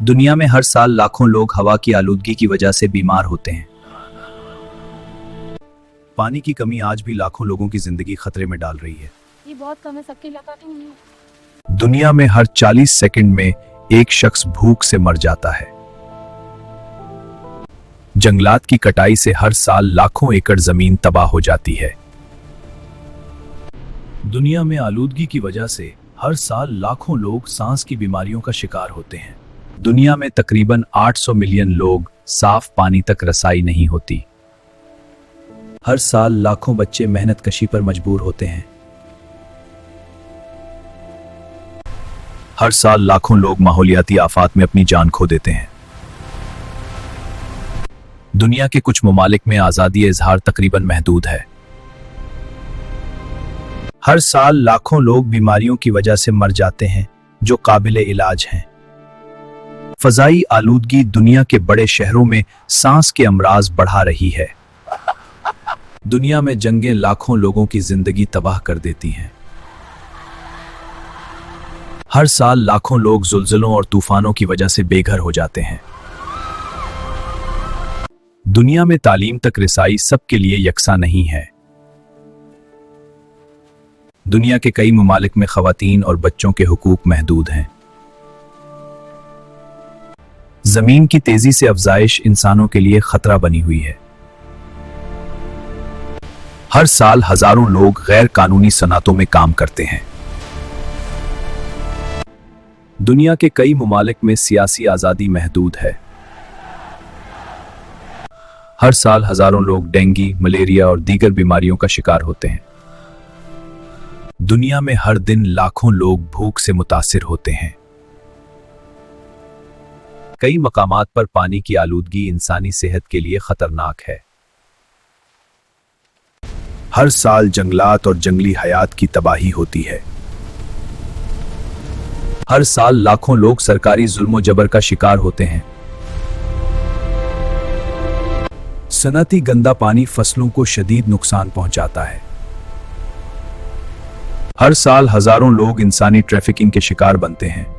दुनिया में हर साल लाखों लोग हवा की आलूदगी की वजह से बीमार होते हैं। पानी की कमी आज भी लाखों लोगों की जिंदगी खतरे में डाल रही है। ये बहुत कम है, सबके इलाका की नहीं है। दुनिया में हर 40 सेकंड में एक शख्स भूख से मर जाता है। जंगलात की कटाई से हर साल लाखों एकड़ जमीन तबाह हो जाती है। दुनिया में आलूदगी की वजह से हर साल लाखों लोग सांस की बीमारियों का शिकार होते हैं। दुनिया में तकरीबन 800 मिलियन लोग साफ पानी तक रसाई नहीं होती। हर साल लाखों बच्चे मेहनत कशी पर मजबूर होते हैं। हर साल लाखों लोग माहौलियाती आफात में अपनी जान खो देते हैं। दुनिया के कुछ ममालिक में आजादी इजहार तकरीबन महदूद है। हर साल लाखों लोग बीमारियों की वजह से मर जाते हैं जो काबिले इलाज हैं। फजाई आलूदगी दुनिया के बड़े शहरों में सांस के अमराज बढ़ा रही है। दुनिया में जंगें लाखों लोगों की जिंदगी तबाह कर देती हैं। हर साल लाखों लोग ज़ुल्ज़ुलों और तूफानों की वजह से बेघर हो जाते हैं। दुनिया में तालीम तक रसाई सबके लिए यकसा नहीं है। दुनिया के कई ममालिक में ख़वातीन और बच्चों के हुकूक महदूद हैं। जमीन की तेजी से अफजाइश इंसानों के लिए खतरा बनी हुई है। हर साल हजारों लोग गैर कानूनी सनातों में काम करते हैं। दुनिया के कई ममालिक में सियासी आजादी महदूद है। हर साल हजारों लोग डेंगू, मलेरिया और दीगर बीमारियों का शिकार होते हैं। दुनिया में हर दिन लाखों लोग भूख से मुतासिर होते हैं। कई मकामात पर पानी की आलूदगी इंसानी सेहत के लिए खतरनाक है। हर साल जंगलात और जंगली हयात की तबाही होती है। हर साल लाखों लोग सरकारी जुल्म जबर का शिकार होते हैं। सनती गंदा पानी फसलों को शदीद नुकसान पहुंचाता है। हर साल हजारों लोग इंसानी ट्रैफिकिंग के शिकार बनते हैं।